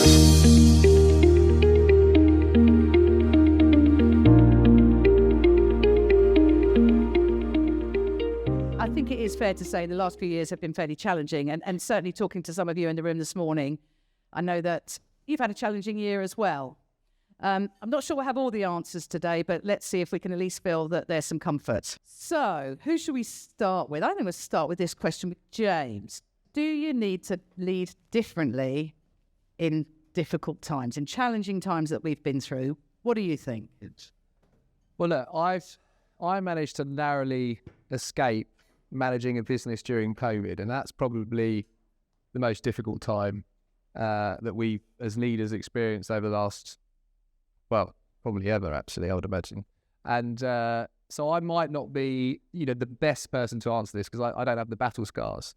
I think it is fair to say the last few years have been fairly challenging, and certainly talking to some of you in the room this morning, I know that you've had a challenging year as well. I'm not sure we'll have all the answers today, but let's see if we can at least feel that there's some comfort. So, who should we start with? I think we'll start with this question with James. Do you need to lead differently in difficult times, in challenging times that we've been through? What do you think? Well, look, I managed to narrowly escape managing a business during COVID, and that's probably the most difficult time that we as leaders experienced over the last, well, probably ever, actually, I would imagine. And so I might not be, the best person to answer this because I don't have the battle scars.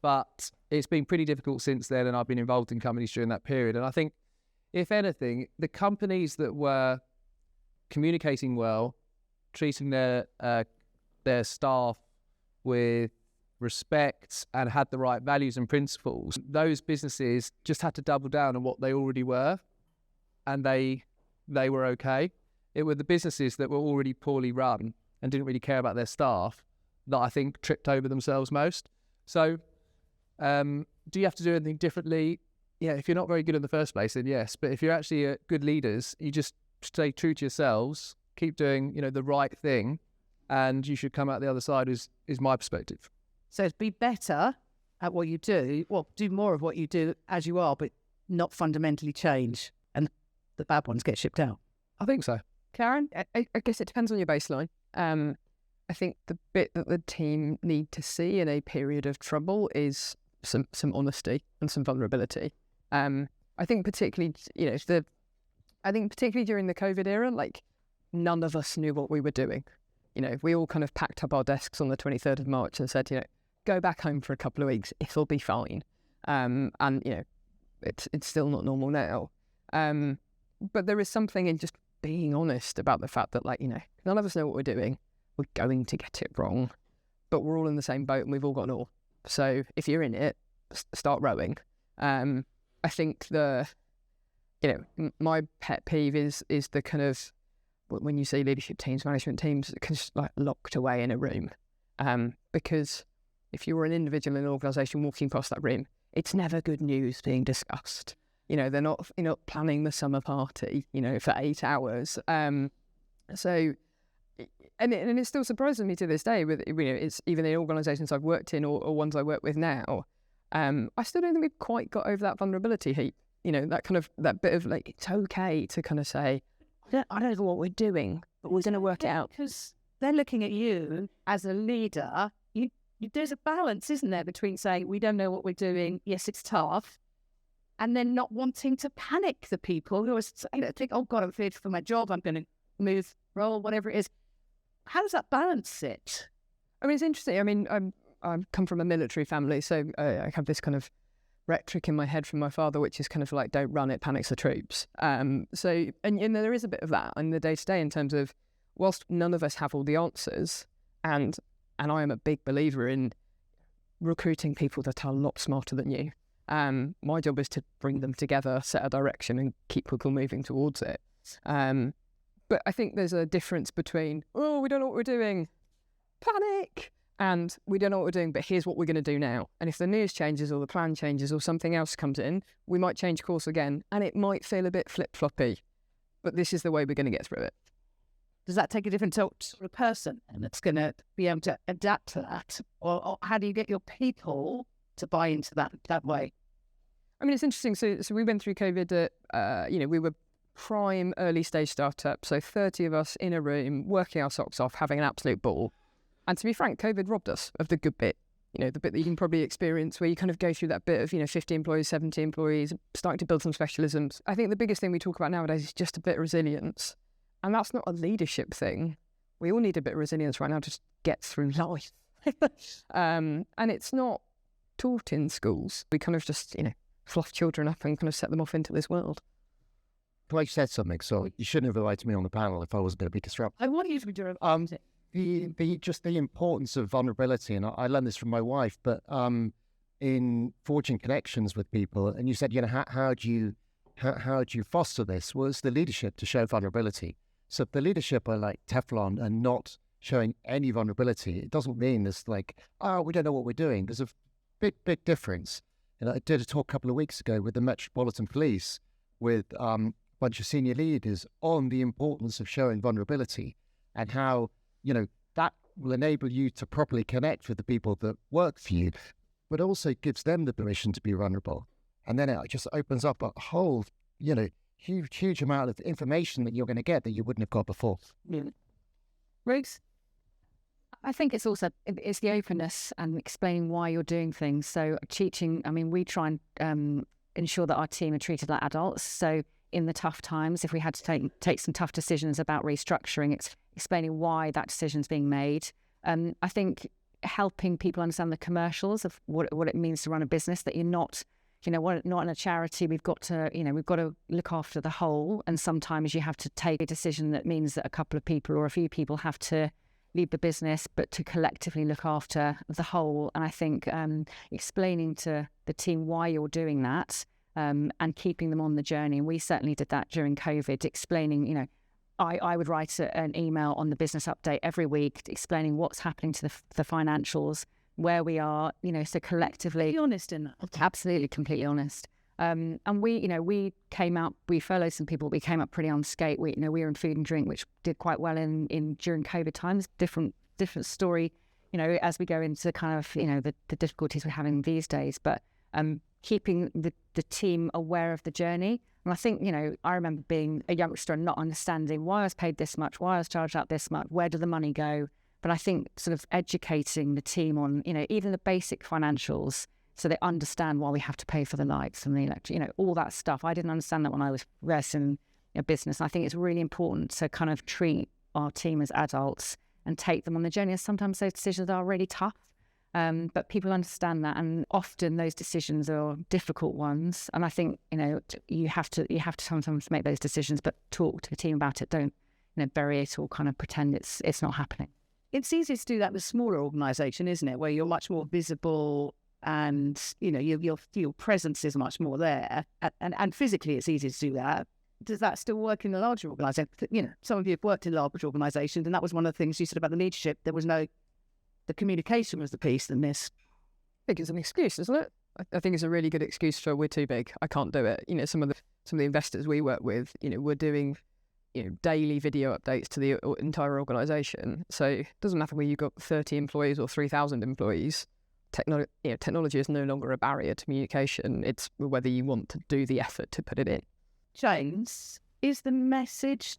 But it's been pretty difficult since then, and I've been involved in companies during that period. And I think, if anything, the companies that were communicating well, treating their staff with respect and had the right values and principles, those businesses just had to double down on what they already were, and they were okay. It were the businesses that were already poorly run and didn't really care about their staff that I think tripped over themselves most. So do you have to do anything differently? Yeah, if you're not very good in the first place, then yes. But if you're actually good leaders, you just stay true to yourselves, keep doing the right thing, and you should come out the other side is my perspective. So be better at what you do, well, do more of what you do as you are, but not fundamentally change, and the bad ones get shipped out. I think so. Karen? I guess it depends on your baseline. I think the bit that the team need to see in a period of trouble is some honesty and some vulnerability. I think particularly, particularly during the COVID era, none of us knew what we were doing. We all kind of packed up our desks on the 23rd of March and said, go back home for a couple of weeks, it'll be fine. It's still not normal now. But there is something in just being honest about the fact that, none of us know what we're doing. We're going to get it wrong, but we're all in the same boat and we've all got an oar. So if you're in it, start rowing. I think my pet peeve is the kind of, when you see leadership teams, management teams, just locked away in a room. Because if you were an individual in an organisation walking past that room, it's never good news being discussed. They're not planning the summer party, for 8 hours. So, and it still surprises me to this day with, it's even in organisations I've worked in or ones I work with now. I still don't think we've quite got over that vulnerability heap. That bit of it's okay to kind of say, I don't know what we're doing, but we're going to work it out. Because they're looking at you as a leader. There's a balance, isn't there, between saying we don't know what we're doing, yes, it's tough, and then not wanting to panic the people who are think, oh God, I'm feared for my job, I'm going to move role, whatever it is. How does that balance sit? I mean, it's interesting. I mean, I come from a military family, so I have this kind of rhetoric in my head from my father, which is kind of don't run, it panics the troops. So there is a bit of that in the day-to-day in terms of, whilst none of us have all the answers, and I am a big believer in recruiting people that are a lot smarter than you. My job is to bring them together, set a direction, and keep people moving towards it. But I think there's a difference between, we don't know what we're doing, panic, and we don't know what we're doing, but here's what we're going to do now. And if the news changes or the plan changes or something else comes in, we might change course again, and it might feel a bit flip-floppy, but this is the way we're going to get through it. Does that take a different sort of person and that's going to be able to adapt to that? Or how do you get your people to buy into that way? I mean, it's interesting. So we went through COVID we were prime early stage startup. So 30 of us in a room, working our socks off, having an absolute ball. And to be frank, COVID robbed us of the good bit. The bit that you can probably experience where you kind of go through that bit of, 50 employees, 70 employees, starting to build some specialisms. I think the biggest thing we talk about nowadays is just a bit of resilience. And that's not a leadership thing. We all need a bit of resilience right now to just get through life. And it's not taught in schools. We kind of just, fluff children up and kind of set them off into this world. Clay said something, so you shouldn't have invited me on the panel if I wasn't going to be disruptive. I want you to be doing the importance of vulnerability, and I learned this from my wife, but in forging connections with people. And you said, how do you foster this? Well, it's the leadership to show vulnerability. So if the leadership are like Teflon and not showing any vulnerability, it doesn't mean it's like, oh, we don't know what we're doing. There's a big difference. And I did a talk a couple of weeks ago with the Metropolitan Police with a bunch of senior leaders on the importance of showing vulnerability and how, that will enable you to properly connect with the people that work for you, but also gives them the permission to be vulnerable. And then it just opens up a whole, huge amount of information that you're going to get that you wouldn't have got before. Yeah. Ruth? I think it's the openness and explaining why you're doing things. So teaching, we try and ensure that our team are treated like adults. So in the tough times, if we had to take some tough decisions about restructuring, it's explaining why that decision's being made. I think helping people understand the commercials of what it means to run a business, that you're not, not in a charity. We've got to look after the whole. And sometimes you have to take a decision that means that a couple of people or a few people have to leave the business, but to collectively look after the whole. And I think explaining to the team why you're doing that and keeping them on the journey. And we certainly did that during COVID, explaining, I would write an email on the business update every week explaining what's happening to the financials, where we are, so collectively. Be honest in that. Absolutely, completely honest. And we came out, we furloughed some people, we came up pretty unscathed. We were in food and drink, which did quite well in during COVID times. Different story, as we go into kind of, the difficulties we're having these days. But keeping the team aware of the journey. And I think, I remember being a youngster and not understanding why I was paid this much, why I was charged out this much, where did the money go? But I think sort of educating the team on, even the basic financials, so they understand why we have to pay for the lights and the electric, all that stuff. I didn't understand that when I was in a business. And I think it's really important to kind of treat our team as adults and take them on the journey. And sometimes those decisions are really tough. But people understand that, and often those decisions are difficult ones. And I think you have to sometimes make those decisions, but talk to the team about it. Don't bury it or kind of pretend it's not happening. It's easier to do that with smaller organisation, isn't it? Where you're much more visible, and your presence is much more there, and physically it's easier to do that. Does that still work in a larger organisation? Some of you have worked in large organisations, and that was one of the things you said about the leadership. The communication was the piece that missed. I think it's an excuse, isn't it? I think it's a really good excuse for we're too big, I can't do it. Some of the investors we work with, we're doing daily video updates to the entire organisation. So it doesn't matter whether you've got 30 employees or 3,000 employees. Technology is no longer a barrier to communication. It's whether you want to do the effort to put it in. James, is the message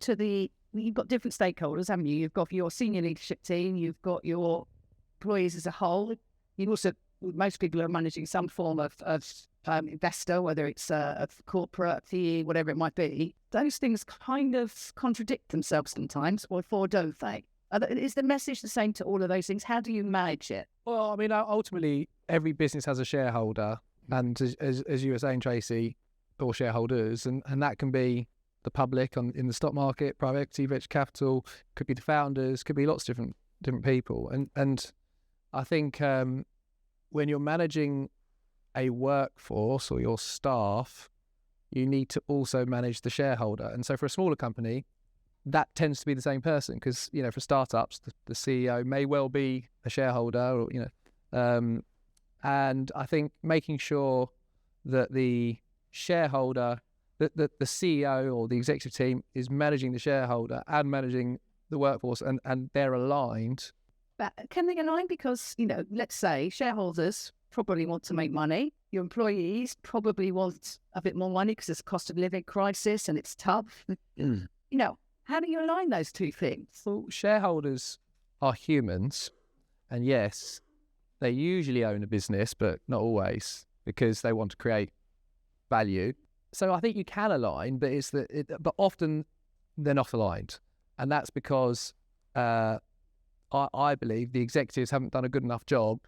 you've got different stakeholders, haven't you? You've got your senior leadership team, you've got your employees as a whole. You also, most people are managing some form of investor, whether it's a corporate, PE, whatever it might be. Those things kind of contradict themselves sometimes, or don't they? Is the message the same to all of those things? How do you manage it? Well, ultimately, every business has a shareholder, and as you were saying, Tracy, or shareholders, and that can be the public in the stock market, private equity, venture capital, could be the founders, could be lots of different people. And I think when you're managing a workforce or your staff, you need to also manage the shareholder. And so for a smaller company, that tends to be the same person, because, for startups, the CEO may well be a shareholder, or, and I think making sure that the shareholder, that the CEO or the executive team is managing the shareholder and managing the workforce, and they're aligned. But can they align? Because, let's say shareholders probably want to make money. Your employees probably want a bit more money because there's a cost of living crisis and it's tough. How do you align those two things? Well, shareholders are humans, and yes, they usually own a business, but not always, because they want to create value. So I think you can align, but but often they're not aligned, and that's because I believe the executives haven't done a good enough job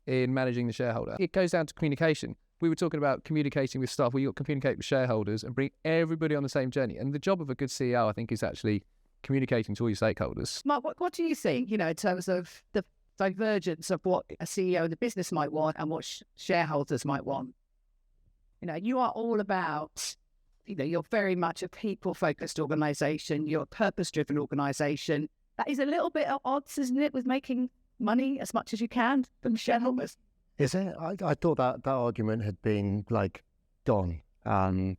in managing the shareholder. It goes down to communication. We were talking about communicating with staff. You've got to communicate with shareholders and bring everybody on the same journey. And the job of a good CEO, I think, is actually communicating to all your stakeholders. Mark, what do you think, in terms of the divergence of what a CEO of the business might want and what shareholders might want. You are all about, you're very much a people-focused organisation. You're a purpose-driven organisation. That is a little bit at odds, isn't it, with making money as much as you can from shareholders? Is it? I thought that argument had been like gone. And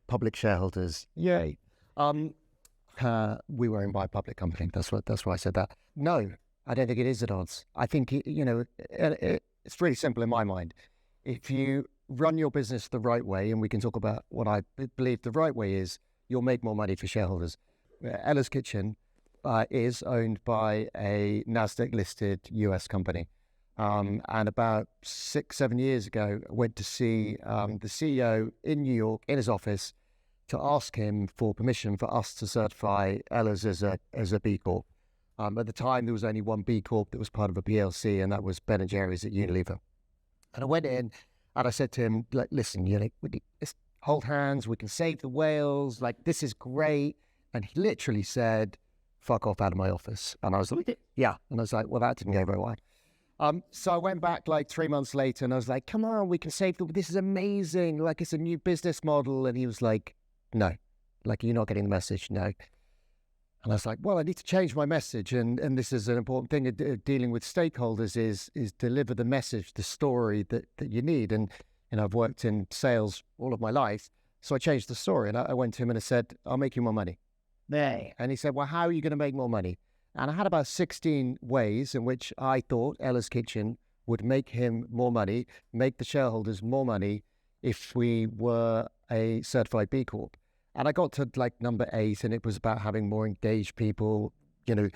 public shareholders, yay. We were owned by a public company. That's why I said that. No, I don't think it is at odds. I think, it's really simple in my mind. If you run your business the right way, and we can talk about what I believe the right way is, you'll make more money for shareholders. Ella's Kitchen is owned by a NASDAQ-listed US company. And about 6-7 years ago, I went to see the CEO in New York in his office to ask him for permission for us to certify Ella's as a B Corp. At the time, there was only one B Corp that was part of a PLC, and that was Ben & Jerry's at Unilever. And I went in and I said to him, like, listen, let's hold hands, we can save the whales, like, this is great. And he literally said, fuck off out of my office. And I was like, yeah. And I was like, well, that didn't go very well. So I went back like 3 months later and I was like, come on, we can save this is amazing. Like, it's a new business model. And he was like, no, like, you're not getting the message. No. And I was like, well, I need to change my message. And this is an important thing of dealing with stakeholders is deliver the message, the story that you need. And I've worked in sales all of my life. So I changed the story and I went to him and I said, I'll make you more money. There. And he said, well, how are you going to make more money? And I had about 16 ways in which I thought Ella's Kitchen would make him more money, make the shareholders more money if we were a certified B Corp. And I got to like number 8, and it was about having more engaged people, being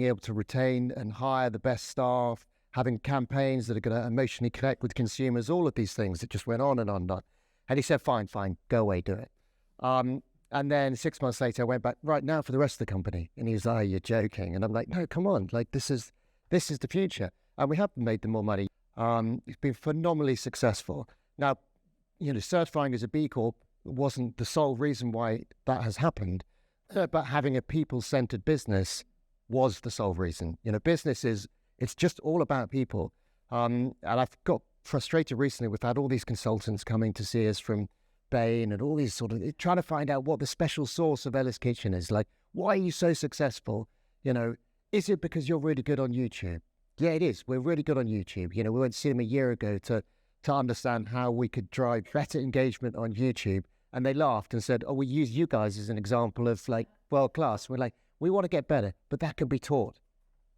able to retain and hire the best staff, having campaigns that are going to emotionally connect with consumers, all of these things. It just went on and on and on. And he said, fine, go away, do it. And then 6 months later, I went back, right, now for the rest of the company. And he was like, oh, you're joking. And I'm like, no, come on. Like, this is the future. And we have made them more money. It's been phenomenally successful. Now, certifying as a B Corp wasn't the sole reason why that has happened, but having a people-centered business was the sole reason. Business it's just all about people. And I've got frustrated recently. We've had all these consultants coming to see us from Bain and all these sort of trying to find out what the special sauce of Ella's Kitchen is. Like, why are you so successful? Is it because you're really good on YouTube? Yeah, it is. We're really good on YouTube. We went to see them a year ago to understand how we could drive better engagement on YouTube. And they laughed and said, oh, we use you guys as an example of like world class. We're like, we want to get better, but that can be taught.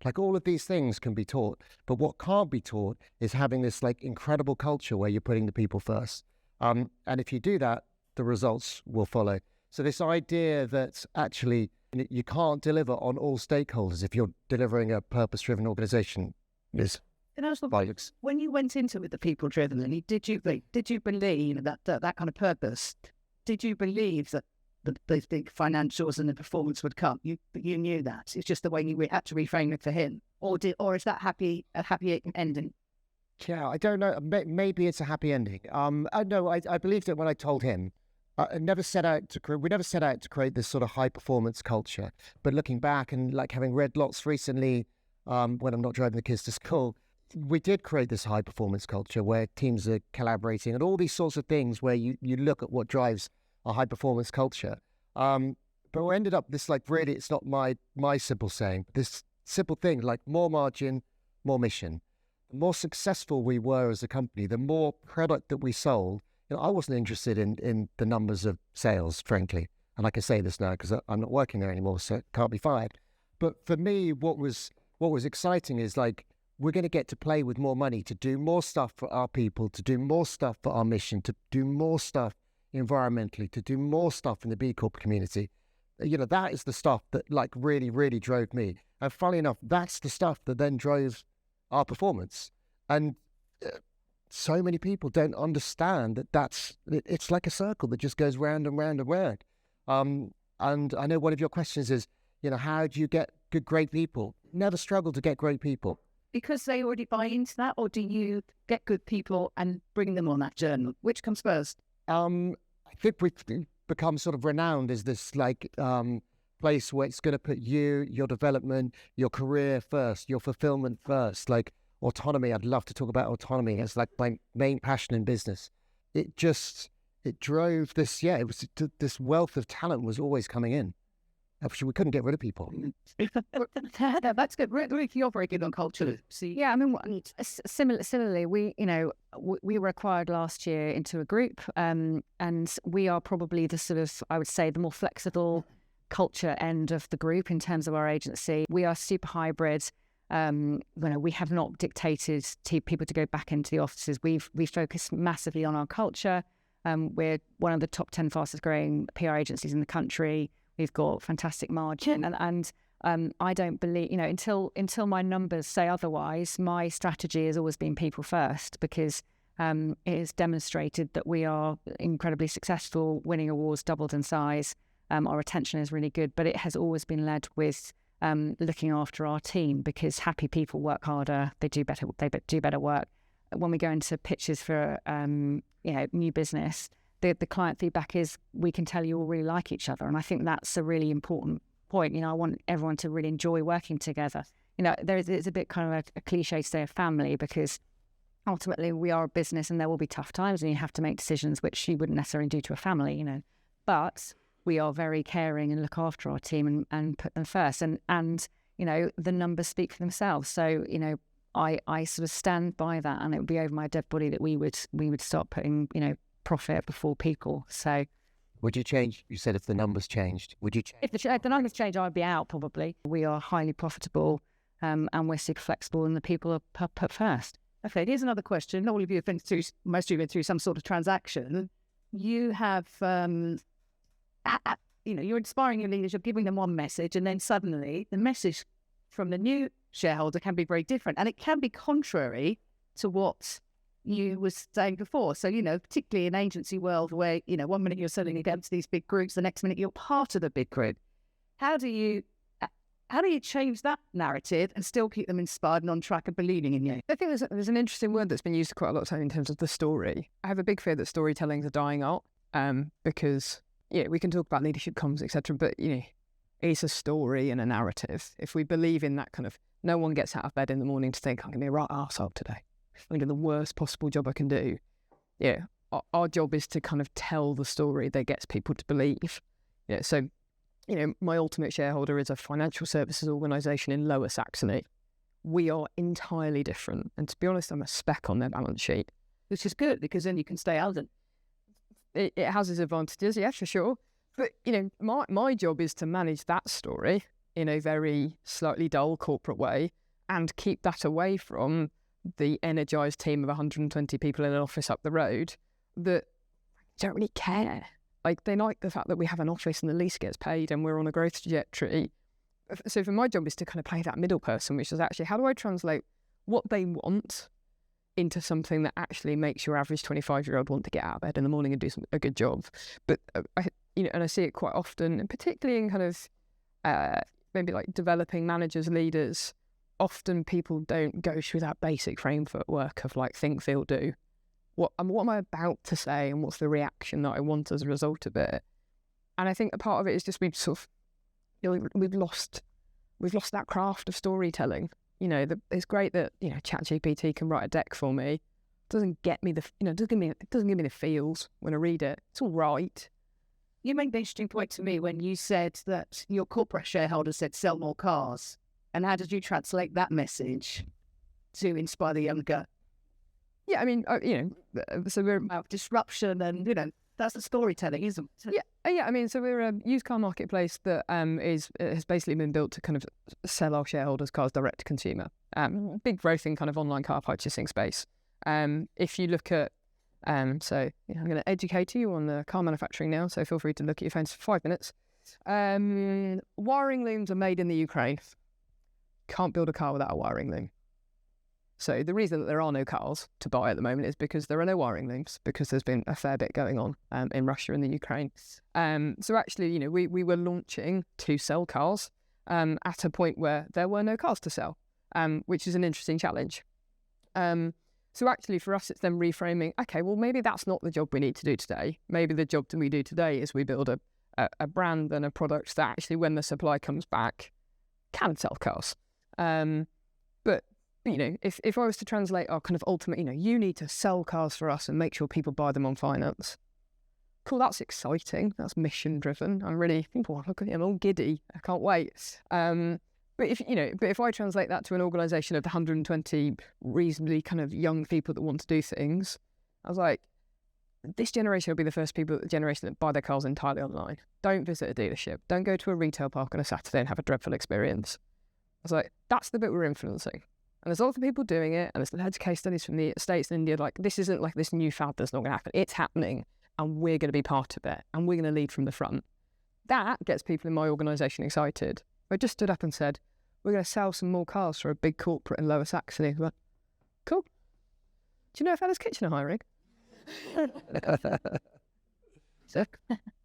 Like, all of these things can be taught. But what can't be taught is having this like incredible culture where you're putting the people first. And if you do that, the results will follow. So this idea that actually you can't deliver on all stakeholders if you're delivering a purpose-driven organization is bollocks. When you went into it with the people-driven, did you believe that kind of purpose? Did you believe that the big financials and the performance would come? You knew that. It's just the way you had to reframe it for him, or is that a happy ending? Yeah, I don't know. Maybe it's a happy ending. No, I believed it when I told him. We never set out to create this sort of high performance culture. But looking back and like having read lots recently, when I'm not driving the kids to school, we did create this high performance culture where teams are collaborating and all these sorts of things where you look at what drives a high performance culture. But we ended up this like really, it's not my simple saying, this simple thing like more margin, more mission. The more successful we were as a company, the more product that we sold. I wasn't interested in the numbers of sales, frankly. And I can say this now because I'm not working there anymore, so it can't be fired. But for me, what was exciting is like, we're going to get to play with more money, to do more stuff for our people, to do more stuff for our mission, to do more stuff environmentally, to do more stuff in the B Corp community. That is the stuff that like really, really drove me. And funnily enough, that's the stuff that then drove our performance. And so many people don't understand that it's like a circle that just goes round and round and round. And I know one of your questions is, how do you get great people? Never struggle to get great people. Because they already buy into that, or do you get good people and bring them on that journey? Which comes first? I think we've become sort of renowned as this like place where it's going to put you, your development, your career first, your fulfillment first. Like autonomy, I'd love to talk about autonomy as like my main passion in business. It drove this, it was this wealth of talent was always coming in. Actually, we couldn't get rid of people. That's good. You're very good on culture. See, Yeah, I mean, similarly, we were acquired last year into a group, and we are probably the sort of, I would say, the more flexible culture end of the group in terms of our agency. We are super hybrid. We have not dictated to people to go back into the offices. We've focused massively on our culture. We're one of the top 10 fastest growing PR agencies in the country. We've got fantastic margin, and I don't believe, until my numbers say otherwise, my strategy has always been people first, because it has demonstrated that we are incredibly successful, winning awards, doubled in size. Our retention is really good, but it has always been led with looking after our team, because happy people work harder, they do better work. When we go into pitches for new business, the client feedback is, we can tell you all really like each other, and I think that's a really important point. I want everyone to really enjoy working together. It's a bit kind of a cliche to say a family, because ultimately we are a business and there will be tough times and you have to make decisions which you wouldn't necessarily do to a family, but we are very caring and look after our team and put them first, and the numbers speak for themselves. So I sort of stand by that, and it would be over my dead body that we would start putting profit before people. So Would you change? You said if the numbers changed, would you change? if the numbers change, I'd be out probably. We are highly profitable, and we're super flexible, and the people are put first. Okay, here's another question. All of you have been through, most of you have been through some sort of transaction. You have, you're inspiring your leaders, you're giving them one message, and then suddenly the message from the new shareholder can be very different, and it can be contrary to what you were saying before. So, particularly in agency world where, 1 minute you're selling against these big groups, the next minute you're part of the big group. How do you change that narrative and still keep them inspired and on track and believing in you? I think there's an interesting word that's been used quite a lot of time in terms of the story. I have a big fear that storytelling is a dying art, because we can talk about leadership comms, etc., but it's a story and a narrative. If we believe in that kind of, no one gets out of bed in the morning to think, I'm going to be a right arsehole today, I'm doing the worst possible job I can do. Our job is to kind of tell the story that gets people to believe. So my ultimate shareholder is a financial services organisation in Lower Saxony. We are entirely different, and to be honest, I'm a speck on their balance sheet, which is good, because then you can stay out. It has its advantages, yeah, for sure. But my job is to manage that story in a very slightly dull corporate way, and keep that away from the energised team of 120 people in an office up the road that don't really care. Like, they like the fact that we have an office and the lease gets paid and we're on a growth trajectory. So for my job is to kind of play that middle person, which is actually, how do I translate what they want into something that actually makes your average 25-year-old want to get out of bed in the morning and do a good job? But and I see it quite often, and particularly in kind of maybe like developing managers, leaders. Often people don't go through that basic framework of like think, feel, do. What am I about to say, and what's the reaction that I want as a result of it? And I think a part of it is just we've sort of, we've lost that craft of storytelling. It's great that ChatGPT can write a deck for me. It doesn't get me it doesn't give me the feels when I read it. It's all right. You made an interesting point to me when you said that your corporate shareholder said sell more cars. And how did you translate that message to inspire the younger? Yeah, I mean, so we're about disruption, and that's the storytelling, isn't it? Yeah. I mean, so we're a used car marketplace that has basically been built to kind of sell our shareholders cars direct to consumer. Big growth in kind of online car purchasing space. If you look at, I'm going to educate you on the car manufacturing now, so feel free to look at your phones for 5 minutes. Wiring looms are made in the Ukraine. Can't build a car without a wiring loom. So the reason that there are no cars to buy at the moment is because there are no wiring looms, because there's been a fair bit going on in Russia and the Ukraine. So actually, we were launching to sell cars at a point where there were no cars to sell, which is an interesting challenge. So actually for us, it's then reframing, okay, well, maybe that's not the job we need to do today. Maybe the job that we do today is we build a brand and a product that actually, when the supply comes back, can sell cars. But if I was to translate our kind of ultimate, you need to sell cars for us and make sure people buy them on finance. Cool, that's exciting. That's mission driven. I'm really, look at me, I'm all giddy. I can't wait. But if I translate that to an organisation of 120 reasonably kind of young people that want to do things, I was like, this generation will be the first generation that buy their cars entirely online. Don't visit a dealership. Don't go to a retail park on a Saturday and have a dreadful experience. I was like, that's the bit we're influencing. And there's lots of people doing it, and there's loads of case studies from the States and India. Like, this isn't like this new fad that's not going to happen. It's happening, and we're going to be part of it, and we're going to lead from the front. That gets people in my organisation excited. I just stood up and said, we're going to sell some more cars for a big corporate in Lower Saxony. I'm like, cool. Do you know if Ella's Kitchen are hiring? I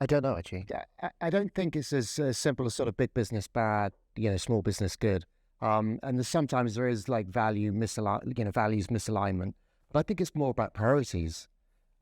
don't know, actually. I don't think it's as simple as sort of big business bad, small business good. And sometimes there is like values misalignment. But I think it's more about priorities.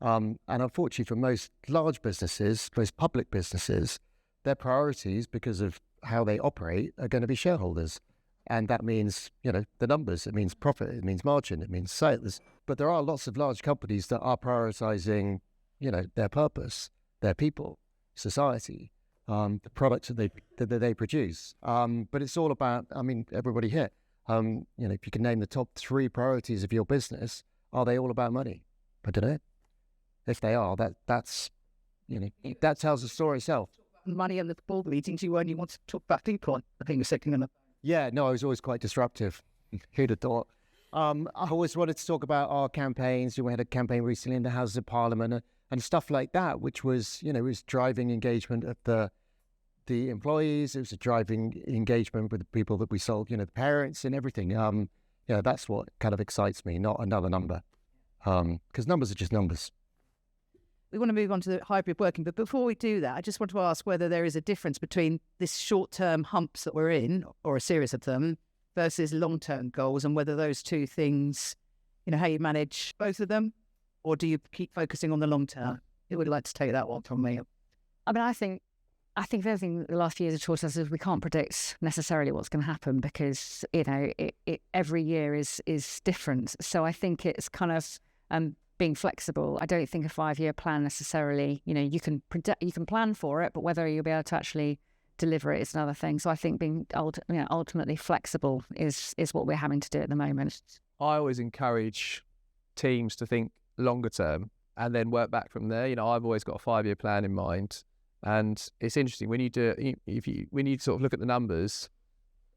And unfortunately for most large businesses, most public businesses, their priorities, because of how they operate, are going to be shareholders. And that means, the numbers, it means profit, it means margin, it means sales. But there are lots of large companies that are prioritizing, their purpose, their people, society, the products that they produce. But it's all about, everybody here, if you can name the top 3 priorities of your business, are they all about money? I don't know. If they are, that tells the story itself. Money and the board meetings, you only want to talk about people. I think you're second in the... Yeah, no, I was always quite disruptive. Who'd have thought? I always wanted to talk about our campaigns. We had a campaign recently in the Houses of Parliament and stuff like that, which was, was driving engagement of the employees. It was a driving engagement with the people that we sold, the parents and everything. That's what kind of excites me, not another number. Because numbers are just numbers. We want to move on to the hybrid working, but before we do that, I just want to ask whether there is a difference between this short-term humps that we're in, or a series of them, versus long-term goals, and whether those two things, how you manage both of them, or do you keep focusing on the long-term? Who would like to take that one from me? I think the other thing the last few years have taught us is we can't predict necessarily what's going to happen because, it every year is different. So I think it's kind of being flexible. I don't think a 5-year plan necessarily, you can plan for it, but whether you'll be able to actually deliver it is another thing. So I think being ultimately flexible is what we're having to do at the moment. I always encourage teams to think longer term and then work back from there. I've always got a 5-year plan in mind, and it's interesting when you do when you sort of look at the numbers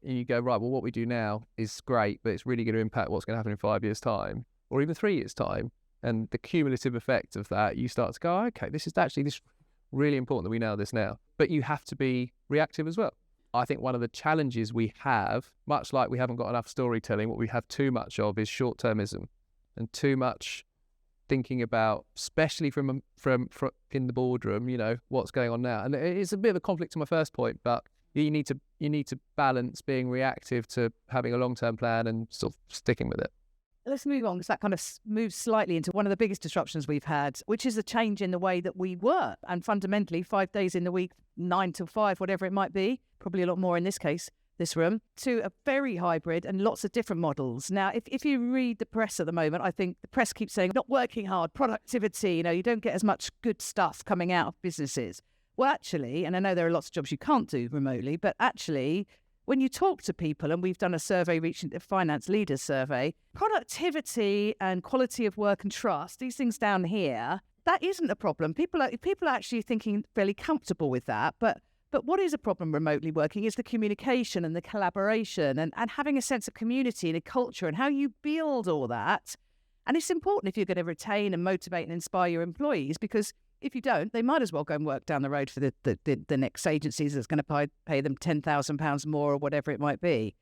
and you go, right, well, what we do now is great, but it's really going to impact what's going to happen in 5 years' time or even 3 years' time. And the cumulative effect of that, you start to go, okay, this is really important that we know this now. But you have to be reactive as well. I think one of the challenges we have, much like we haven't got enough storytelling, what we have too much of is short-termism and too much thinking about, especially from in the boardroom, what's going on now. And it's a bit of a conflict to my first point, but you need to balance being reactive to having a long-term plan and sort of sticking with it. Let's move on, because that kind of moves slightly into one of the biggest disruptions we've had, which is a change in the way that we work. And fundamentally, 5 days in the week, 9 till 5, whatever it might be, probably a lot more in this case, this room, to a very hybrid and lots of different models. Now, if you read the press at the moment, I think the press keeps saying, not working hard, productivity, you don't get as much good stuff coming out of businesses. Well, actually, and I know there are lots of jobs you can't do remotely, but actually, when you talk to people, and we've done a survey, recently, a finance leaders survey, productivity and quality of work and trust, these things down here, that isn't a problem. People are actually thinking fairly comfortable with that. But what is a problem remotely working is the communication and the collaboration and having a sense of community and a culture and how you build all that. And it's important if you're going to retain and motivate and inspire your employees, because if you don't, they might as well go and work down the road for the next agencies that's going to pay them £10,000 more or whatever it might be.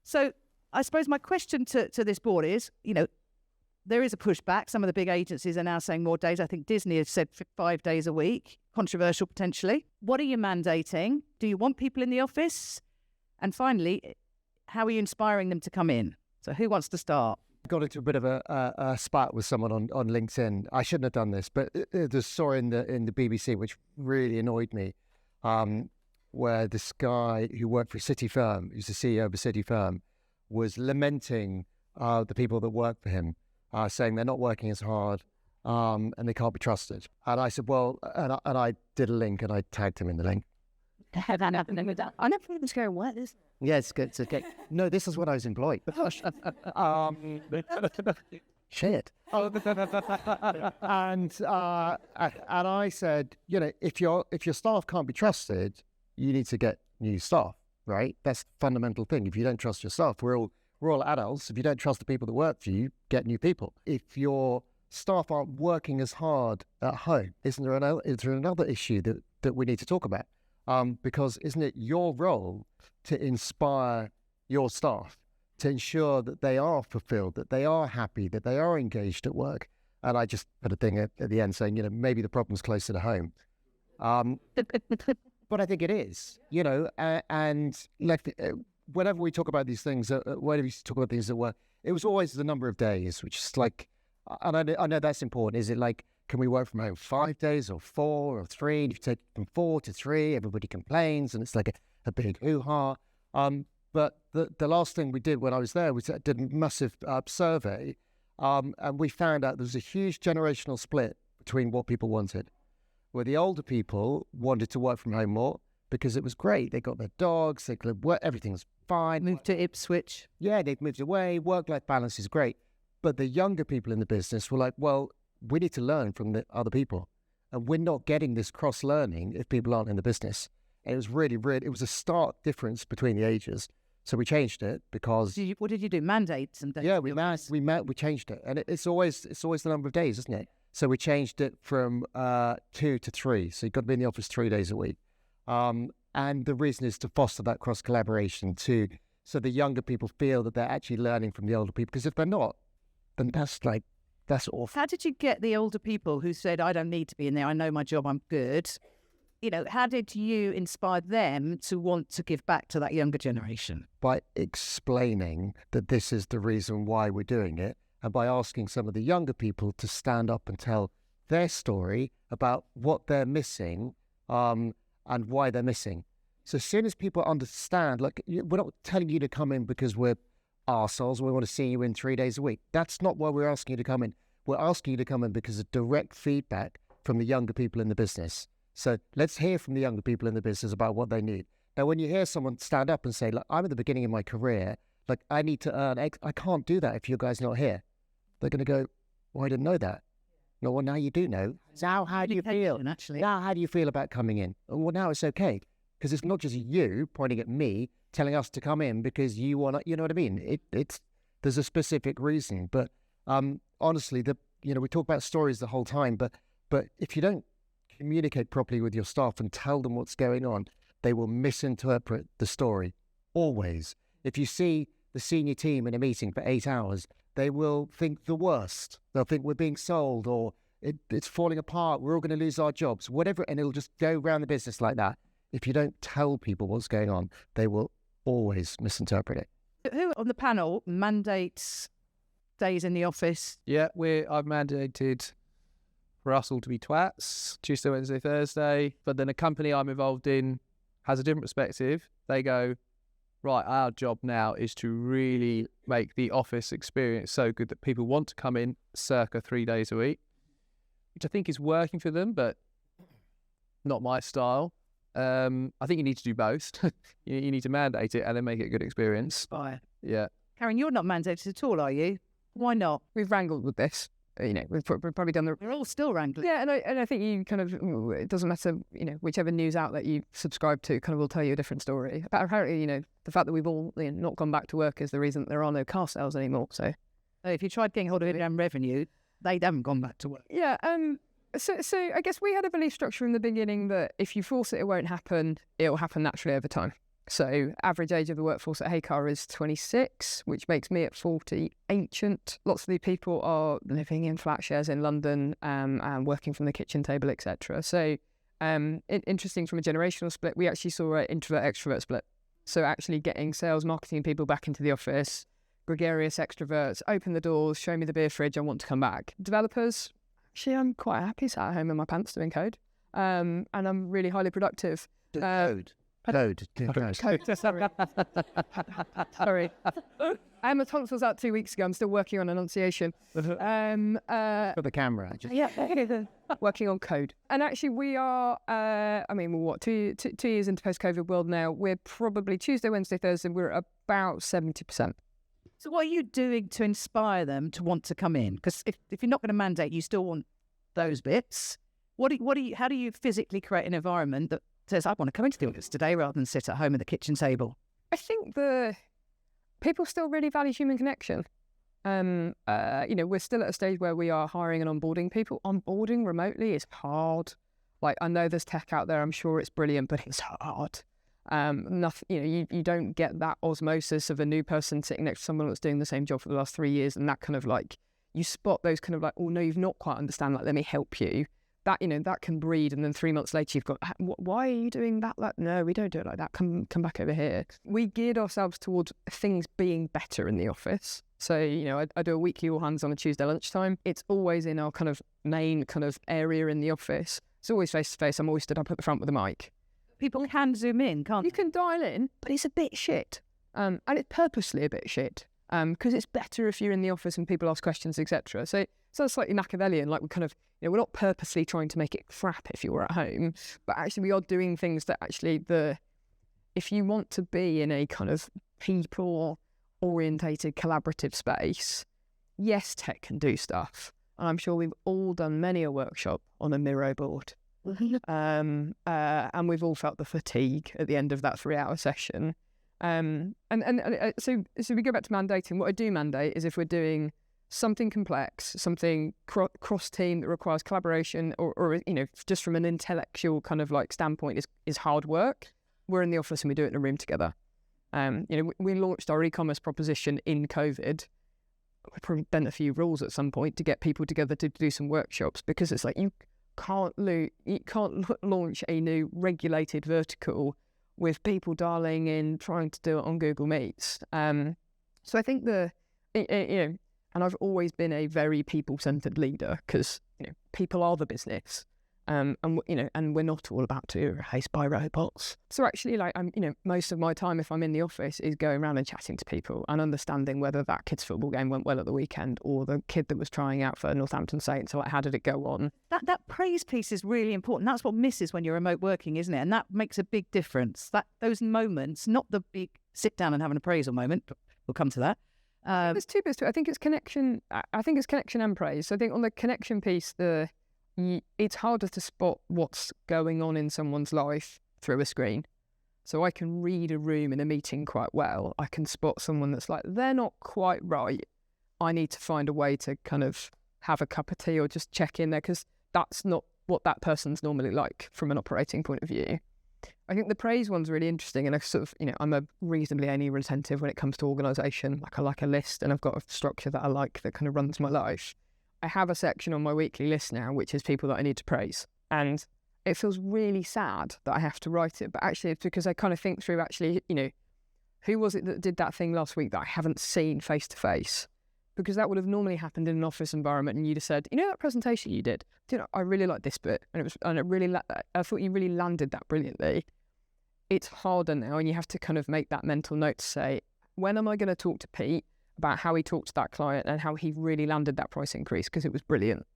So I suppose my question to this board is, there is a pushback. Some of the big agencies are now saying more days. I think Disney has said 5 days a week, controversial potentially. What are you mandating? Do you want people in the office? And finally, how are you inspiring them to come in? So who wants to start? Got into a bit of a spat with someone on LinkedIn. I shouldn't have done this, but there's a story in the BBC which really annoyed me. where this guy who worked for a city firm, who's the CEO of a city firm, was lamenting the people that work for him, saying they're not working as hard and they can't be trusted. And I said, well, and I did a link and I tagged him in the link. I never thought it was going well, is Yeah, it's good. It's okay. No, this is when I was employed. Shit. And I said, if your staff can't be trusted, you need to get new staff, right? That's the fundamental thing. If you don't trust your staff, we're all adults. If you don't trust the people that work for you, get new people. If your staff aren't working as hard at home, is there another issue that we need to talk about? Because isn't it your role to inspire your staff, to ensure that they are fulfilled, that they are happy, that they are engaged at work? And I just put a thing at the end saying, maybe the problem's closer to home. But I think it is, and whenever we talk about these things, whenever we talk about things at work, it was always the number of days, which is like, and I know that's important. Is it like, can we work from home 5 days or 4 or 3? And if you take it from 4 to 3, everybody complains and it's like a big hoo-ha. But the last thing we did when I was there was did a massive survey, and we found out there was a huge generational split between what people wanted. Where the older people wanted to work from home more because it was great. They got their dogs, they could work, everything's fine. Moved to Ipswich. Yeah, they've moved away, work-life balance is great. But the younger people in the business were like, well, we need to learn from the other people. And we're not getting this cross-learning if people aren't in the business. And it was really, it was a stark difference between the ages. So we changed it because... What did you do? Mandates and things? Yeah, we changed it. And it's always the number of days, isn't it? So we changed it from 2 to 3. So you've got to be in the office 3 days a week. And the reason is to foster that cross-collaboration too, so the younger people feel that they're actually learning from the older people. Because if they're not, then that's awful. How did you get the older people who said, I don't need to be in there, I know my job, I'm good? How did you inspire them to want to give back to that younger generation? By explaining that this is the reason why we're doing it, and by asking some of the younger people to stand up and tell their story about what they're missing and why they're missing. So as soon as people understand, we're not telling you to come in because we're arseholes, we want to see you in 3 days a week. That's not why we're asking you to come in. We're asking you to come in because of direct feedback from the younger people in the business. So let's hear from the younger people in the business about what they need. Now, when you hear someone stand up and say, I'm at the beginning of my career, I need to earn X, I can't do that if you guys are not here. They're going to go, well, I didn't know that. No, well, now you do know. Now, how do you feel? Actually. Now, how do you feel about coming in? Well, now it's okay. Because it's not just you pointing at me, telling us to come in because you want to, you know what I mean? There's a specific reason. But honestly, we talk about stories the whole time, but if you don't communicate properly with your staff and tell them what's going on, they will misinterpret the story. Always. If you see the senior team in a meeting for 8 hours, they will think the worst. They'll think we're being sold or it's falling apart. We're all going to lose our jobs, whatever. And it'll just go around the business like that. If you don't tell people what's going on, they will always misinterpret it. Who on the panel mandates days in the office? Yeah, I've mandated for us all to be twats, Tuesday, Wednesday, Thursday. But then a company I'm involved in has a different perspective. They go, right, our job now is to really make the office experience so good that people want to come in circa 3 days a week, which I think is working for them, but not my style. I think you need to do both. you need to mandate it and then make it a good experience. Yeah. Karen, you're not mandated at all, are you? Why not? We've wrangled with this. We've probably done the... We're all still wrangling. Yeah, and I think you kind of... It doesn't matter, whichever news outlet you subscribe to kind of will tell you a different story. But apparently, the fact that we've all not gone back to work is the reason that there are no car sales anymore. So if you tried getting hold of their revenue, they haven't gone back to work. Yeah, So I guess we had a belief structure in the beginning that if you force it, it won't happen. It'll happen naturally over time. So average age of the workforce at Heycar is 26, which makes me at 40 ancient. Lots of the people are living in flat shares in London and working from the kitchen table, etc. So interesting from a generational split, we actually saw an introvert-extrovert split. So actually getting sales, marketing people back into the office, gregarious extroverts, open the doors, show me the beer fridge, I want to come back. Developers, actually, I'm quite happy sat at home in my pants doing code, and I'm really highly productive. Code. Sorry. My tonsils out 2 weeks ago. I'm still working on enunciation. For the camera. Working on code. And actually we are, we're what, two years into post-COVID world now. We're probably Tuesday, Wednesday, Thursday, we're at about 70%. So what are you doing to inspire them to want to come in? Because if you're not going to mandate, you still want those bits. How do you physically create an environment that says, I want to come into the office today rather than sit at home at the kitchen table? I think the people still really value human connection. We're still at a stage where we are hiring and onboarding people. Onboarding remotely is hard. Like, I know there's tech out there. I'm sure it's brilliant, but it's hard. Nothing, you don't get that osmosis of a new person sitting next to someone that's doing the same job for the last 3 years, and that kind of like, you spot those kind of like, oh no, you've not quite understand. Like, let me help you. That, that can breed, and then 3 months later you've got, why are you doing that? Like, no, we don't do it like that. Come back over here. We geared ourselves towards things being better in the office. So, I do a weekly all hands on a Tuesday lunchtime. It's always in our kind of main kind of area in the office. It's always face to face. I'm always stood up at the front with a mic. People can zoom in, can't you? Can dial in, but it's a bit shit. And it's purposely a bit shit. Because it's better if you're in the office and people ask questions, etc. So it sounds slightly Machiavellian, like we're not purposely trying to make it crap if you were at home, but actually we are doing things that actually if you want to be in a kind of people-orientated collaborative space, yes, tech can do stuff. And I'm sure we've all done many a workshop on a Miro board. And we've all felt the fatigue at the end of that 3-hour session. So we go back to mandating. What I do mandate is if we're doing something complex, something cross-team that requires collaboration, or just from an intellectual kind of like standpoint is hard work, we're in the office and we do it in a room together. We launched our e-commerce proposition in COVID. We probably bent a few rules at some point to get people together to do some workshops, because it's like you can't launch a new regulated vertical with people dialing in, trying to do it on Google Meets. So I think and I've always been a very people-centered leader, because people are the business, and we're not all about to replace by robots. So actually, most of my time, if I'm in the office, is going around and chatting to people and understanding whether that kid's football game went well at the weekend, or the kid that was trying out for Northampton Saints. So how did it go on? That praise piece is really important. That's what misses when you're remote working, isn't it? And that makes a big difference. Those moments, not the big sit down and have an appraisal moment. We'll come to that. There's two bits to it. I think it's connection. I think it's connection and praise. So I think on the connection piece, it's harder to spot what's going on in someone's life through a screen. So I can read a room in a meeting quite well. I can spot someone that's like, they're not quite right. I need to find a way to kind of have a cup of tea or just check in there, because that's not what that person's normally like from an operating point of view. I think the praise one's really interesting, and I sort of, I'm a reasonably anal retentive when it comes to organisation. Like, I like a list, and I've got a structure that I like that kind of runs my life. I have a section on my weekly list now, which is people that I need to praise. And it feels really sad that I have to write it, but actually it's because I kind of think through, actually, who was it that did that thing last week that I haven't seen face to face? Because that would have normally happened in an office environment, and you'd have said, that presentation you did, I really like this bit, and I thought you really landed that brilliantly. It's harder now, and you have to kind of make that mental note to say, when am I going to talk to Pete about how he talked to that client and how he really landed that price increase, because it was brilliant.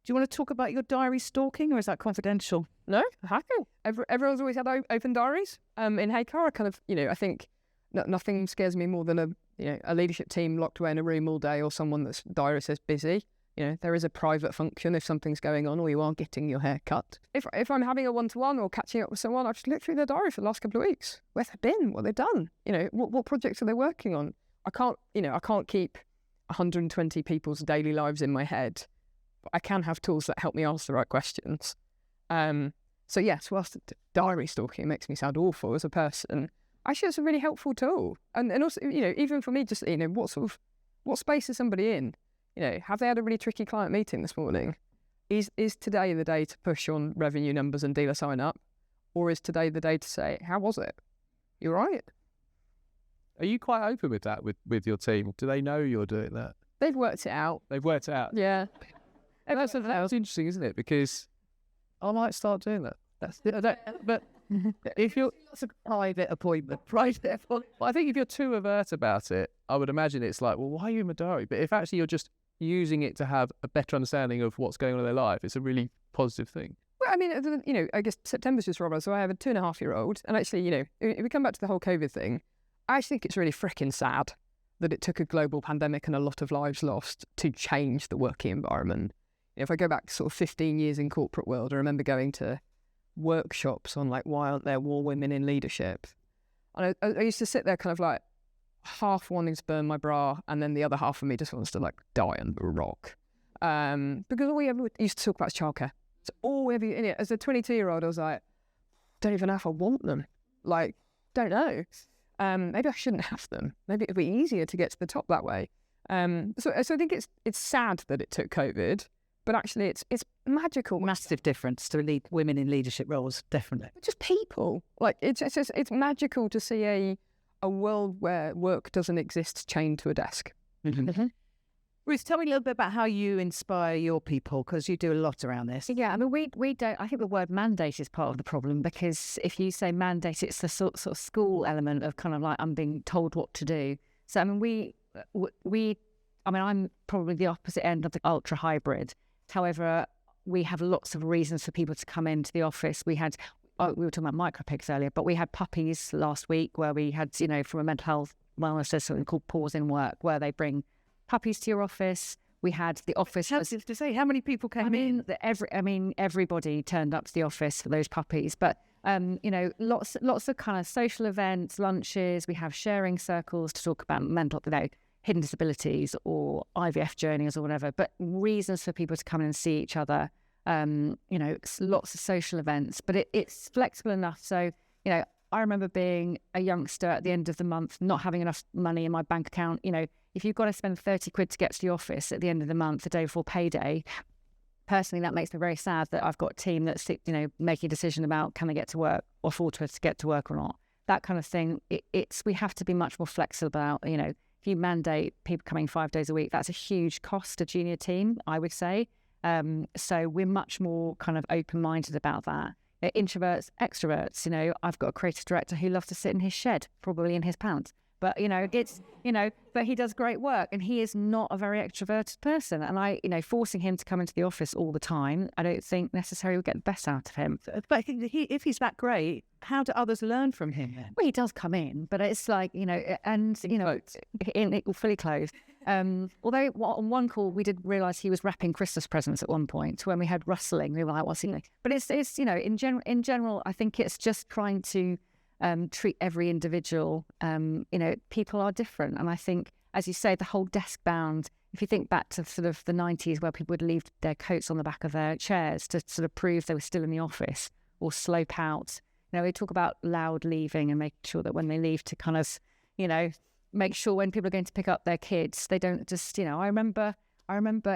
Do you want to talk about your diary stalking, or is that confidential? No, happy. Everyone's always had open diaries. In Heycar, I kind of, I think nothing scares me more than a leadership team locked away in a room all day, or someone that's diary says busy. There is a private function if something's going on or you are getting your hair cut. If I'm having a one-to-one or catching up with someone, I've just looked through their diary for the last couple of weeks. Where they've been, what they've done, what projects are they working on? I can't keep 120 people's daily lives in my head, but I can have tools that help me ask the right questions. So yes, whilst diary stalking makes me sound awful as a person, actually it's a really helpful tool. And also, even for me, just, what space is somebody in? Have they had a really tricky client meeting this morning? Is today the day to push on revenue numbers and dealer sign up? Or is today the day to say, how was it? You all right? Are you quite open with that with your team? Do they know you're doing that? They've worked it out. They've worked it out? Yeah. That's interesting, isn't it? Because I might start doing that. But If you're, Lots of private appointment, private appointment. I think if you're too overt about it, I would imagine it's like, well, why are you in my diary? But if actually you're just using it to have a better understanding of what's going on in their life, it's a really positive thing. Well, I mean, you know, I guess September's just run, so I have a 2.5-year-old, and actually, you know, if we come back to the whole COVID thing, I actually think it's really frickin' sad that it took a global pandemic and a lot of lives lost to change the working environment. If I go back sort of 15 years in corporate world, I remember going to workshops on like, why aren't there more women in leadership? And I used to sit there kind of like half wanting to burn my bra, and then the other half of me just wants to like die under a rock. Because all we ever used to talk about is childcare. So all we ever, you know, as a 22-year-old, I was like, don't even know if I want them. Like, don't know. Maybe I shouldn't have them. Maybe it'd be easier to get to the top that way. So I think it's sad that it took COVID, but actually it's magical. Massive difference to women in leadership roles, definitely. Just people. Like it's magical to see a world where work doesn't exist chained to a desk. Mm-hmm. Ruth, tell me a little bit about how you inspire your people, because you do a lot around this. Yeah, I mean, we don't. I think the word mandate is part of the problem, because if you say mandate, it's the sort of school element of kind of like I'm being told what to do. So I mean, I'm probably the opposite end of the ultra hybrid. However, we have lots of reasons for people to come into the office. We were talking about micro pigs earlier, but we had puppies last week where we had, you know, from a mental health wellness, there's something called Pause in Work, where they bring puppies to your office. We had the office. To say how many people came in? Everybody turned up to the office for those puppies. But you know, lots of kind of social events, lunches. We have sharing circles to talk about mental, you know, hidden disabilities or IVF journeys or whatever. But reasons for people to come in and see each other. You know, lots of social events. But it's flexible enough. So you know, I remember being a youngster at the end of the month, not having enough money in my bank account. You know, if you've got to spend 30 quid to get to the office at the end of the month, the day before payday, personally, that makes me very sad that I've got a team that's, you know, making a decision about can they get to work or afford to get to work or not. That kind of thing. We have to be much more flexible about, you know, if you mandate people coming 5 days a week, that's a huge cost to junior team, I would say. So we're much more kind of open-minded about that. Introverts, extroverts, you know, I've got a creative director who loves to sit in his shed, probably in his pants. But, you know, but he does great work, and he is not a very extroverted person. And forcing him to come into the office all the time, I don't think necessarily will get the best out of him. But if he's that great, how do others learn from him then? Well, he does come in, but it's like, you know, and, you know, fully clothed. Although on one call, we did realise he was wrapping Christmas presents at one point when we had rustling. We were like, what's he doing? But it's you know, in general, I think it's just trying to treat every individual. You know, people are different. And I think, as you say, the whole desk bound, if you think back to sort of the 90s where people would leave their coats on the back of their chairs to sort of prove they were still in the office or slope out. You know, they talk about loud leaving and making sure that when they leave to kind of, you know, make sure when people are going to pick up their kids, they don't just, you know, I remember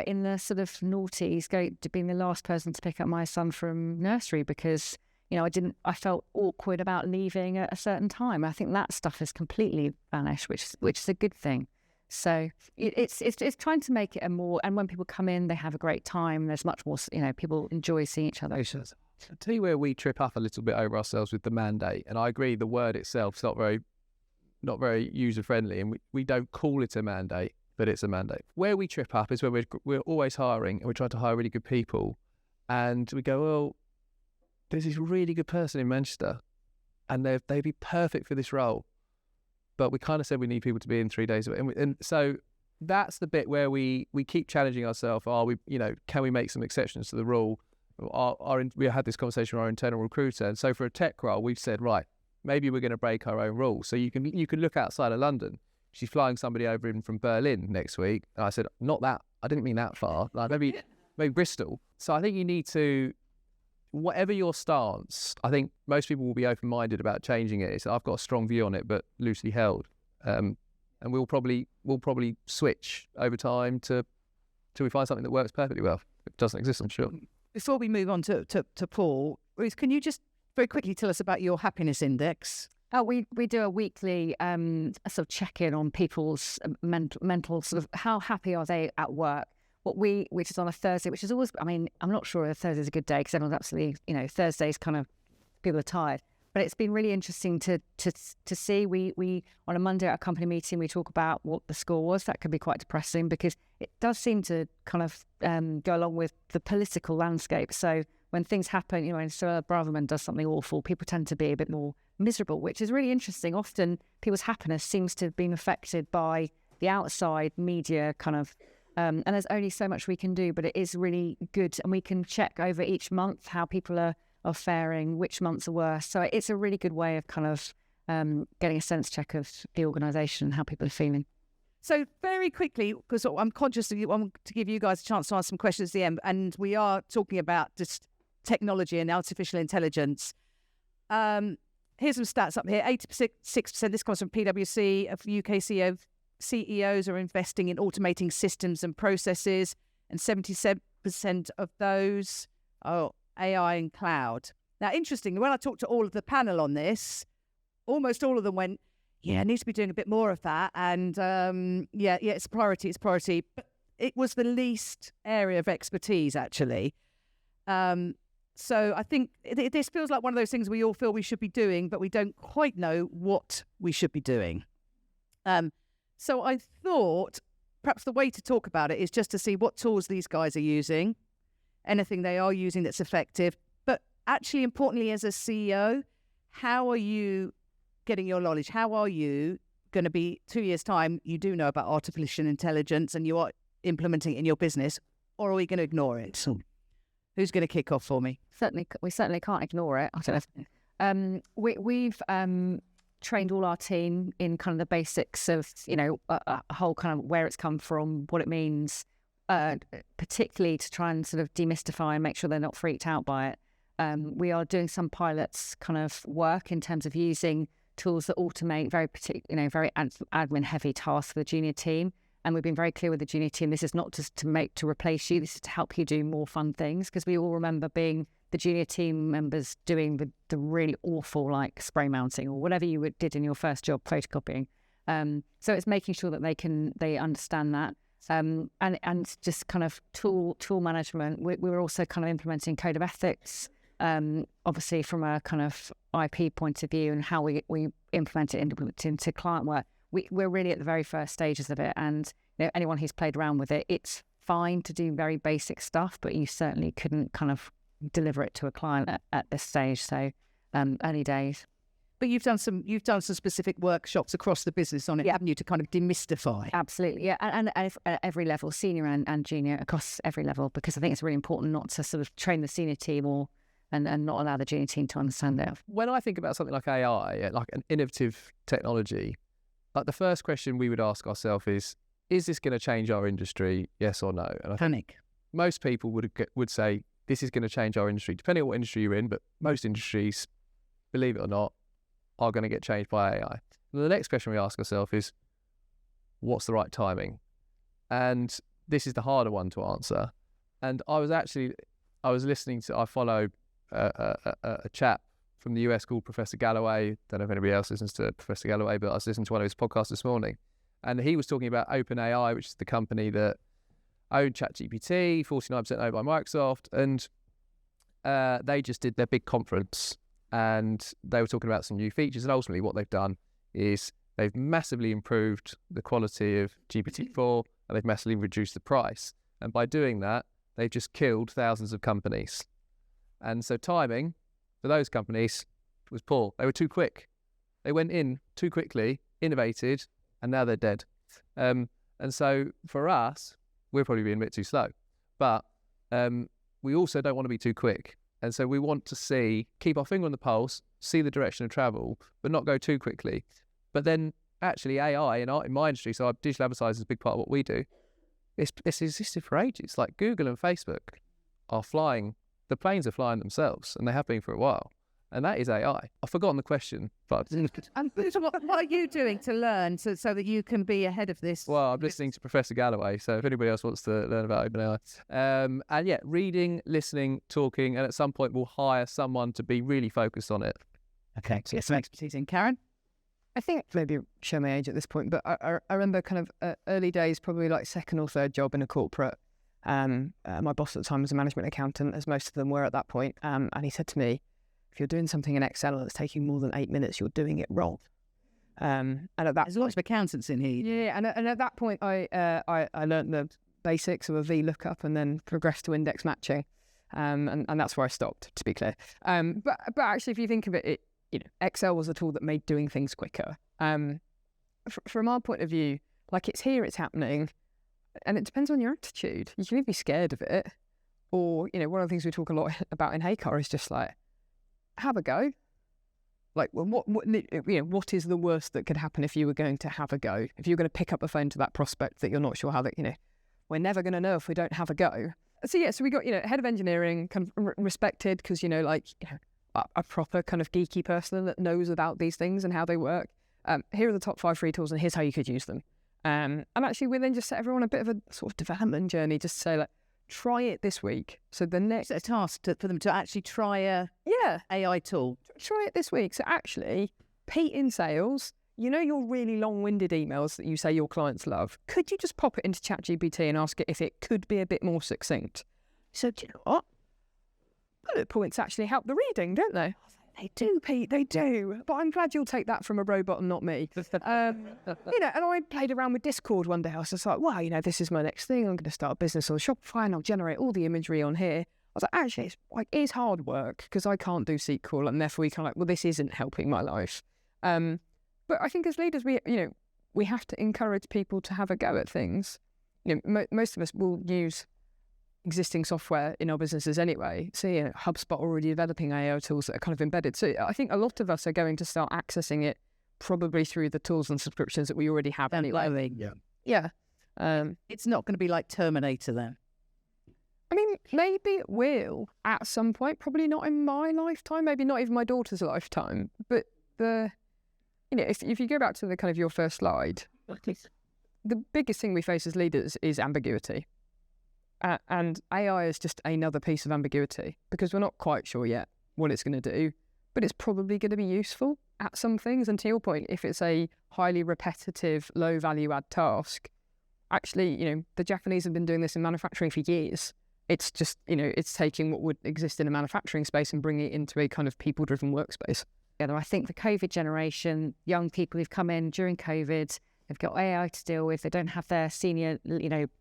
in the sort of noughties being the last person to pick up my son from nursery because, you know, I felt awkward about leaving at a certain time. I think that stuff has completely vanished, which is a good thing. So it's trying to make it a more, and when people come in, they have a great time. There's much more, you know, people enjoy seeing each other. I'll tell you where we trip up a little bit over ourselves with the mandate, and I agree the word itself is not very user friendly, and we don't call it a mandate, but it's a mandate. Where we trip up is where we're always hiring, and we're trying to hire really good people, and we go, well, there's this really good person in Manchester, and they'd be perfect for this role, but we kind of said we need people to be in 3 days a week, and so that's the bit where we keep challenging ourselves. Can we make some exceptions to the rule? We had this conversation with our internal recruiter, and so for a tech role, we've said, right, maybe we're going to break our own rules. So you can look outside of London. She's flying somebody over in from Berlin next week, and I said, not that. I didn't mean that far. Like maybe Bristol. So I think you need to, whatever your stance, I think most people will be open-minded about changing it. So I've got a strong view on it, but loosely held. And we'll probably switch over time till we find something that works perfectly well. It doesn't exist, I'm sure. Before we move on to Paul, Ruth, can you just very quickly tell us about your happiness index? Oh, we do a weekly sort of check-in on people's mental sort of how happy are they at work. Which is on a Thursday, which is always, I mean, I'm not sure a Thursday's a good day because everyone's absolutely, you know, Thursday's kind of, people are tired. But it's been really interesting to see. We on a Monday at a company meeting, we talk about what the score was. That could be quite depressing because it does seem to kind of go along with the political landscape. So when things happen, you know, when Sir Braverman does something awful, people tend to be a bit more miserable, which is really interesting. Often people's happiness seems to have been affected by the outside media kind of, and there's only so much we can do, but it is really good. And we can check over each month how people are faring, which months are worse. So it's a really good way of kind of getting a sense check of the organisation and how people are feeling. So very quickly, because I'm conscious of you, I want to give you guys a chance to ask some questions at the end, and we are talking about just technology and artificial intelligence. Here's some stats up here. 86%, this comes from PwC, of UK CEOs are investing in automating systems and processes, and 77% of those are AI and cloud. Now, interestingly, when I talked to all of the panel on this, almost all of them went, yeah, it needs to be doing a bit more of that. And yeah, it's a priority. But it was the least area of expertise, actually. So I think this feels like one of those things we all feel we should be doing, but we don't quite know what we should be doing. So I thought perhaps the way to talk about it is just to see what tools these guys are using, anything they are using that's effective. But actually, importantly, as a CEO, how are you getting your knowledge? How are you going to be 2 years' time? You do know about artificial intelligence and you are implementing it in your business, or are we going to ignore it? Who's going to kick off for me? We certainly can't ignore it. I don't know. We've trained all our team in kind of the basics of, you know, a whole kind of where it's come from, what it means, particularly to try and sort of demystify and make sure they're not freaked out by it. We are doing some pilots kind of work in terms of using tools that automate very admin heavy tasks for the junior team. And we've been very clear with the junior team, this is not just to replace you, this is to help you do more fun things. Because we all remember being the junior team members doing the really awful, like spray mounting or whatever you did in your first job, photocopying. So it's making sure that they understand that. And just kind of tool management. We were also kind of implementing code of ethics, obviously from a kind of IP point of view and how we implement it into client work. We're really at the very first stages of it, and you know, anyone who's played around with it, it's fine to do very basic stuff, but you certainly couldn't kind of deliver it to a client at this stage. So early days. But you've done some specific workshops across the business on it, haven't you, to kind of demystify? Absolutely, yeah, and at every level, senior and junior, across every level, because I think it's really important not to sort of train the senior team and not allow the junior team to understand it. When I think about something like AI, like an innovative technology, like the first question we would ask ourselves is this going to change our industry, yes or no? And I think most people would say this is going to change our industry, depending on what industry you're in, but most industries, believe it or not, are going to get changed by AI. And the next question we ask ourselves is, what's the right timing? And this is the harder one to answer. And I follow a chap from the US called Professor Galloway. Don't know if anybody else listens to Professor Galloway, but I was listening to one of his podcasts this morning. And he was talking about OpenAI, which is the company that owned ChatGPT, 49% owned by Microsoft. And they just did their big conference and they were talking about some new features. And ultimately what they've done is they've massively improved the quality of GPT-4 and they've massively reduced the price. And by doing that, they've just killed thousands of companies. And so timing for those companies was poor. They were too quick. They went in too quickly, innovated, and now they're dead. And so for us, we're probably being a bit too slow. But we also don't want to be too quick. And so we want to keep our finger on the pulse, see the direction of travel, but not go too quickly. But then actually AI in my industry, so our digital advertising is a big part of what we do, it's existed for ages. Like Google and Facebook are flying, the planes are flying themselves, and they have been for a while. And that is AI. I've forgotten the question, but... And what are you doing to learn so that you can be ahead of this? Well, I'm listening to Professor Galloway, so if anybody else wants to learn about OpenAI. And yeah, reading, listening, talking, and at some point we'll hire someone to be really focused on it. Okay, so get some expertise in. Karen? I think maybe show my age at this point, but I remember kind of early days, probably like second or third job in a corporate. My boss at the time was a management accountant, as most of them were at that point. And he said to me, if you're doing something in Excel that's taking more than 8 minutes, you're doing it wrong. And at that, There's lots of accountants in here. yeah, and at that point, I learned the basics of a VLOOKUP and then progressed to index matching, and that's where I stopped, to be clear. But actually, if you think of it, Excel was a tool that made doing things quicker. From our point of view, like, it's here, it's happening, and it depends on your attitude. You can either be scared of it, or one of the things we talk a lot about in Heycar is just like, have a go. Like, well, what is the worst that could happen if you were going to have a go? If you're going to pick up the phone to that prospect that you're not sure how that, we're never going to know if we don't have a go. So we got, head of engineering, kind of respected because, a proper kind of geeky person that knows about these things and how they work. Here are the top 5 free tools and here's how you could use them. And actually we then just set everyone a bit of a sort of development journey, just to say, like, try it this week. So the next It's a task for them to actually try a AI tool. Try it this week. So actually, Pete in sales, your really long-winded emails that you say your clients love, could you just pop it into ChatGPT and ask it if it could be a bit more succinct? So do you know what? Bullet points actually help the reading, don't they? They do, Pete, they do. But I'm glad you'll take that from a robot and not me. And I played around with Discord one day. I was just like, wow, this is my next thing. I'm going to start a business on Shopify and I'll generate all the imagery on here. I was like, actually, it is hard work because I can't do SQL, and therefore we kind of like, well, this isn't helping my life. But I think as leaders, we have to encourage people to have a go at things. Most of us will use existing software in our businesses anyway. So HubSpot already developing AI tools that are kind of embedded. So I think a lot of us are going to start accessing it probably through the tools and subscriptions that we already have anyway. Yeah. It's not going to be like Terminator then. I mean, maybe it will at some point. Probably not in my lifetime. Maybe not even my daughter's lifetime. But if you go back to the kind of your first slide, the biggest thing we face as leaders is ambiguity. And AI is just another piece of ambiguity because we're not quite sure yet what it's going to do, but it's probably going to be useful at some things. And to your point, if it's a highly repetitive, low value add task, actually, the Japanese have been doing this in manufacturing for years. It's just, it's taking what would exist in a manufacturing space and bringing it into a kind of people-driven workspace. Yeah, I think the COVID generation, young people who've come in during COVID, they've got AI to deal with. They don't have their senior,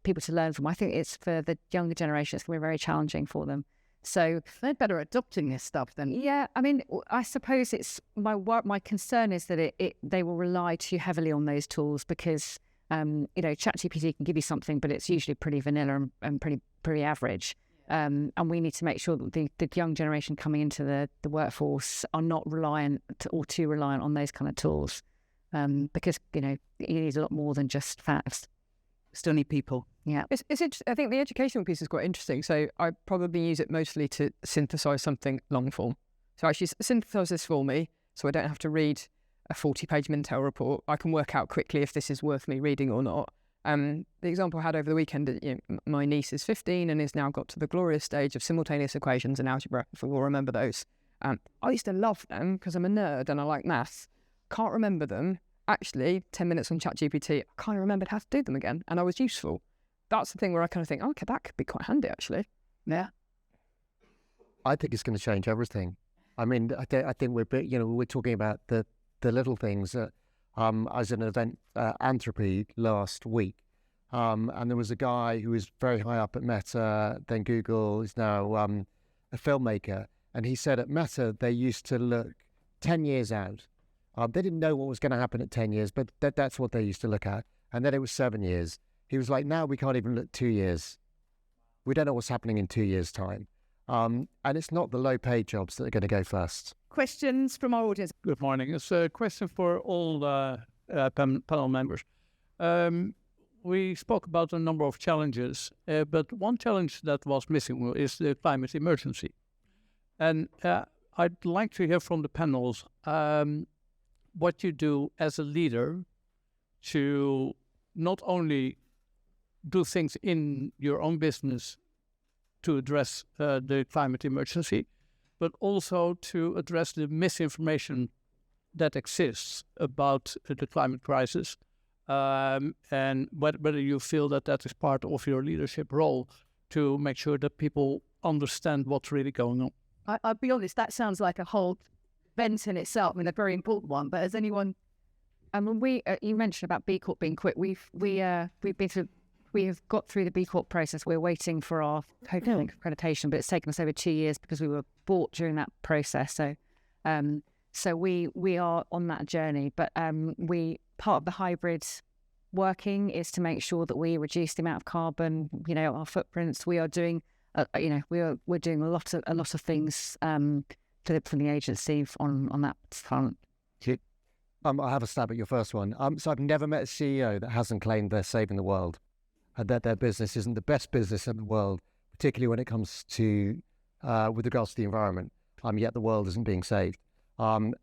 people to learn from. I think it's for the younger generation, it's going to be very challenging for them. So they're better at adopting this stuff than. Yeah, I mean, I suppose it's my concern is that they will rely too heavily on those tools because, ChatGPT can give you something, but it's usually pretty vanilla and pretty average. And we need to make sure that the young generation coming into the workforce are not reliant or too reliant on those kind of tools. Because, you need a lot more than just facts. Still need people. Yeah. I think the educational piece is quite interesting. So I probably use it mostly to synthesize something long form. So actually synthesize this for me so I don't have to read a 40-page Mintel report. I can work out quickly if this is worth me reading or not. The example I had over the weekend, my niece is 15 and has now got to the glorious stage of simultaneous equations and algebra, if we all remember those. I used to love them because I'm a nerd and I like maths. Can't remember them. Actually, 10 minutes on ChatGPT, I kind of remembered how to do them again, and I was useful. That's the thing where I kind of think, okay, that could be quite handy, actually. Yeah. I think it's going to change everything. I mean, I think we're talking about the little things. As an event, Anthropy last week, and there was a guy who was very high up at Meta, then Google, is now a filmmaker, and he said at Meta they used to look 10 years out. They didn't know what was going to happen at 10 years, but that's what they used to look at. And then it was 7 years. He was like, now we can't even look 2 years. We don't know what's happening in 2 years' time. And it's not the low-paid jobs that are going to go first. Questions from our audience? Good morning. It's a question for all panel members. We spoke about a number of challenges, but one challenge that was missing is the climate emergency. And I'd like to hear from the panels what you do as a leader to not only do things in your own business to address the climate emergency, but also to address the misinformation that exists about the climate crisis, and whether you feel that is part of your leadership role to make sure that people understand what's really going on. I'll be honest, that sounds like a whole event in itself and a very important one. But has anyone? We you mentioned about B Corp being quick. We have got through the B Corp process. We're waiting for our accreditation, but it's taken us over 2 years because we were bought during that process. So we are on that journey. But part of the hybrid working is to make sure that we reduce the amount of carbon, our footprints. We are doing, we're doing a lot of things for the agency on that front. I have a stab at your first one. So I've never met a CEO that hasn't claimed they're saving the world and that their business isn't the best business in the world, particularly when it comes to with regards to the environment. Yet the world isn't being saved. And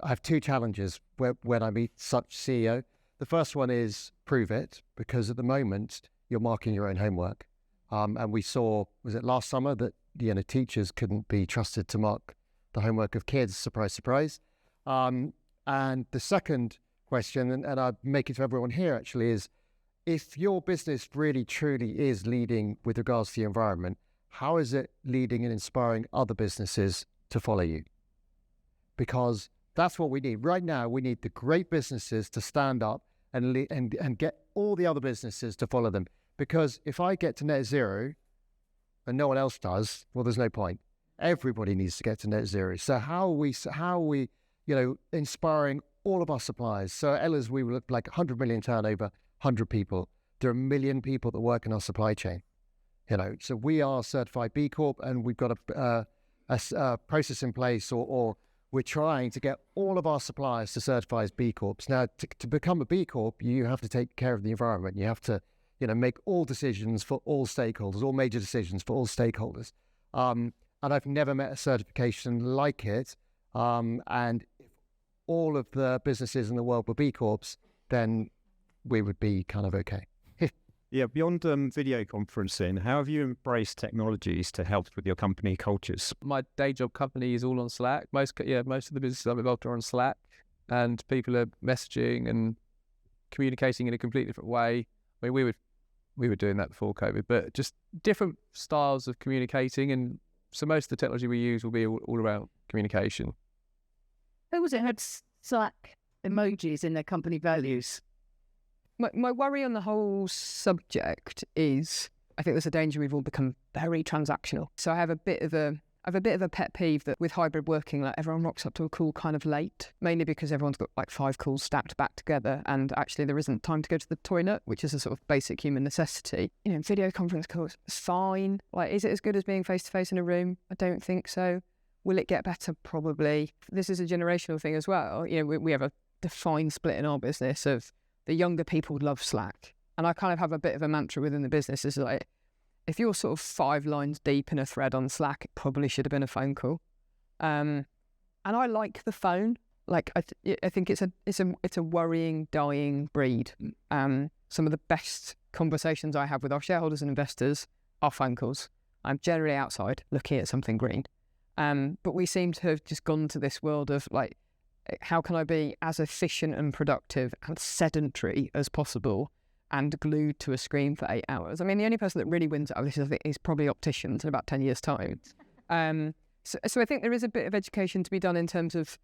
I have two challenges when I meet such CEO. The first one is prove it, because at the moment you're marking your own homework. And we saw, was it last summer, that teachers couldn't be trusted to mark the homework of kids. Surprise, surprise. And the second question, and I make it to everyone here actually, is if your business really truly is leading with regards to the environment, how is it leading and inspiring other businesses to follow you? Because that's what we need. Right now, we need the great businesses to stand up and get all the other businesses to follow them. Because if I get to net zero and no one else does, well, there's no point. Everybody needs to get to net zero. So how are we inspiring all of our suppliers? So at Ella's, we were like 100 million turnover, 100 people. There are 1 million people that work in our supply chain. So we are certified B Corp, and we've got a process in place, or we're trying to get all of our suppliers to certify as B Corps. Now, to become a B Corp, you have to take care of the environment. You have to, make all decisions for all stakeholders, all major decisions for all stakeholders. And I've never met a certification like it. And if all of the businesses in the world were B Corps, then we would be kind of okay. Yeah, beyond video conferencing, how have you embraced technologies to help with your company cultures? My day job company is all on Slack. Most of the businesses I'm involved are on Slack, and people are messaging and communicating in a completely different way. I mean, we were doing that before COVID, but just different styles of communicating. And so most of the technology we use will be all around communication. Who was it had Slack emojis in their company values? My worry on the whole subject is I think there's a danger we've all become very transactional. So I have a bit of a pet peeve that with hybrid working, like everyone rocks up to a call kind of late, mainly because everyone's got like 5 calls stacked back together, and actually there isn't time to go to the toilet, which is a sort of basic human necessity. Video conference calls is fine. Like, is it as good as being face to face in a room? I don't think so. Will it get better? Probably. This is a generational thing as well. We have a defined split in our business of the younger people love Slack. And I kind of have a bit of a mantra within the business is like, if you're sort of 5 lines deep in a thread on Slack, it probably should have been a phone call. And I like the phone. Like, I think it's a worrying, dying breed. Some of the best conversations I have with our shareholders and investors are phone calls. I'm generally outside looking at something green. But we seem to have just gone to this world of like, how can I be as efficient and productive and sedentary as possible and glued to a screen for 8 hours? I mean, the only person that really wins out of this, I think, is probably opticians in about 10 years' time. So I think there is a bit of education to be done in terms of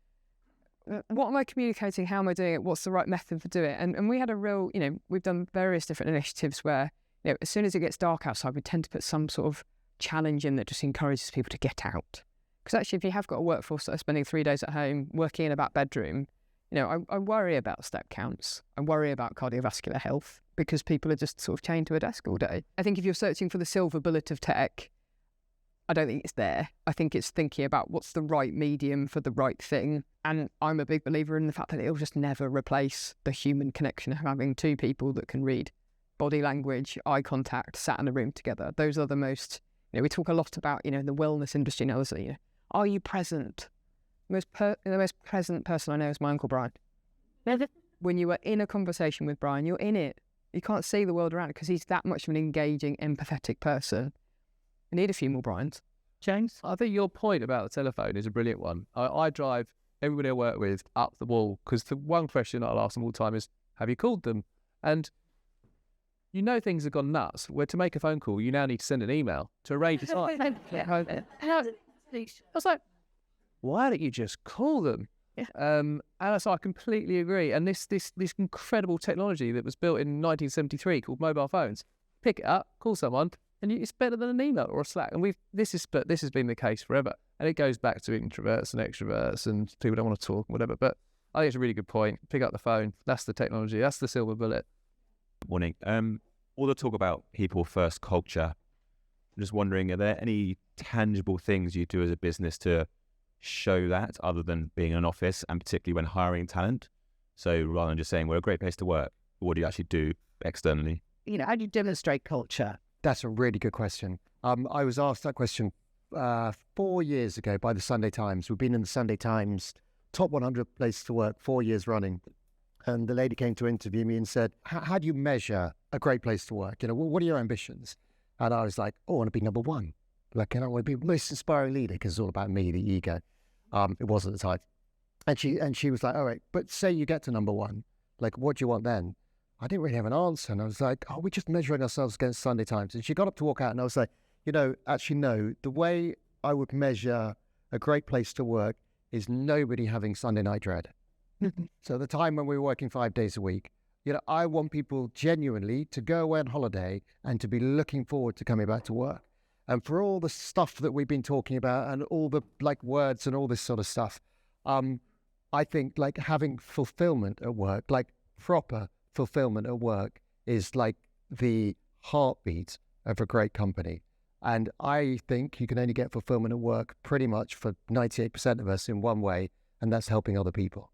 what am I communicating, how am I doing it, what's the right method for doing it? And we had a real, we've done various different initiatives where, as soon as it gets dark outside, we tend to put some sort of challenge in that just encourages people to get out. Because actually, if you have got a workforce that are spending 3 days at home working in a back bedroom, I worry about step counts. I worry about cardiovascular health because people are just sort of chained to a desk all day. I think if you're searching for the silver bullet of tech, I don't think it's there. I think it's thinking about what's the right medium for the right thing. And I'm a big believer in the fact that it'll just never replace the human connection of having 2 people that can read body language, eye contact, sat in a room together. Those are the most, we talk a lot about, in the wellness industry now, are you present? The most present person I know is my Uncle Brian. When you are in a conversation with Brian, you're in it. You can't see the world around because he's that much of an engaging, empathetic person. I need a few more Brians. James? I think your point about the telephone is a brilliant one. I drive everybody I work with up the wall because the one question I'll ask them all the time is, have you called them? And things have gone nuts. Where to make a phone call, you now need to send an email to arrange a time. I was like, why don't you just call them? Yeah. And so I completely agree. And this incredible technology that was built in 1973 called mobile phones, pick it up, call someone, and it's better than an email or a Slack. And this has been the case forever. And it goes back to introverts and extroverts and people don't want to talk, whatever. But I think it's a really good point. Pick up the phone. That's the technology. That's the silver bullet. Morning. All the talk about people first culture. I'm just wondering, are there any tangible things you do as a business to show that other than being in an office, and particularly when hiring talent? So rather than just saying we're a great place to work, what do you actually do externally? How do you demonstrate culture? That's a really good question. I was asked that question 4 years ago by the Sunday Times. We've been in the Sunday Times top 100 places to work 4 years running. And the lady came to interview me and said, how do you measure a great place to work? What are your ambitions? And I was like, I want to be number one. Like, I want to be the most inspiring leader, because it's all about me, the ego. It was at the time. And she was like, all right, but say you get to number one, like, what do you want then? I didn't really have an answer. And I was like, we're just measuring ourselves against Sunday Times. And she got up to walk out, and I was like, actually, no, the way I would measure a great place to work is nobody having Sunday night dread. So the time when we were working 5 days a week, I want people genuinely to go away on holiday and to be looking forward to coming back to work. And for all the stuff that we've been talking about and all the words and all this sort of stuff, I think having fulfillment at work, proper fulfillment at work, is the heartbeat of a great company. And I think you can only get fulfillment at work pretty much for 98% of us in one way, and that's helping other people.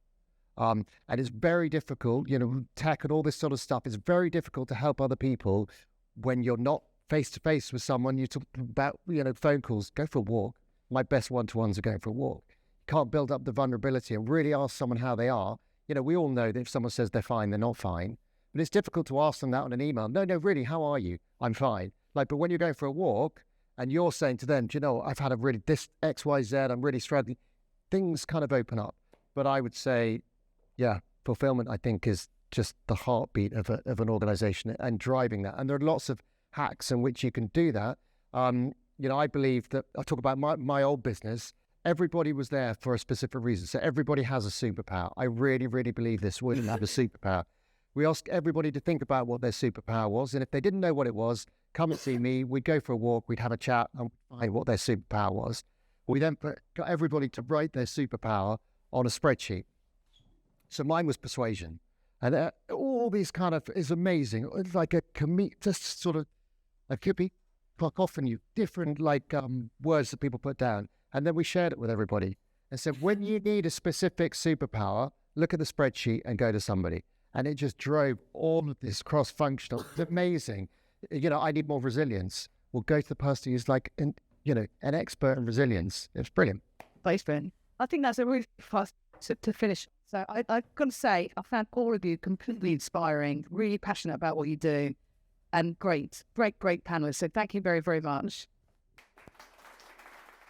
And it's very difficult, tech and all this sort of stuff. It's very difficult to help other people when you're not face to face with someone. You talk about, phone calls, go for a walk. My best one-to-ones are going for a walk. You can't build up the vulnerability and really ask someone how they are. We all know that if someone says they're fine, they're not fine. But it's difficult to ask them that on an email. No, really, how are you? I'm fine. But when you're going for a walk and you're saying to them, I've had this X, Y, Z, I'm really struggling, things kind of open up. But I would say, yeah, fulfillment, I think, is just the heartbeat of an organization and driving that. And there are lots of hacks in which you can do that. I believe that, I talk about my old business, everybody was there for a specific reason. So everybody has a superpower. I really, really believe this. We didn't have a superpower. We asked everybody to think about what their superpower was. And if they didn't know what it was, come and see me. We'd go for a walk. We'd have a chat and find what their superpower was. We then got everybody to write their superpower on a spreadsheet. So mine was persuasion. And all these is amazing. It's like just sort of, it could be often you different words that people put down. And then we shared it with everybody and said, when you need a specific superpower, look at the spreadsheet and go to somebody. And it just drove all of this cross-functional. It's amazing. I need more resilience. Well, go to the person who's an expert in resilience. It's brilliant. Thanks, Ben. I think that's a really fast to finish. So I've got to say, I found all of you completely inspiring, really passionate about what you do, and great panelists. So thank you very, very much.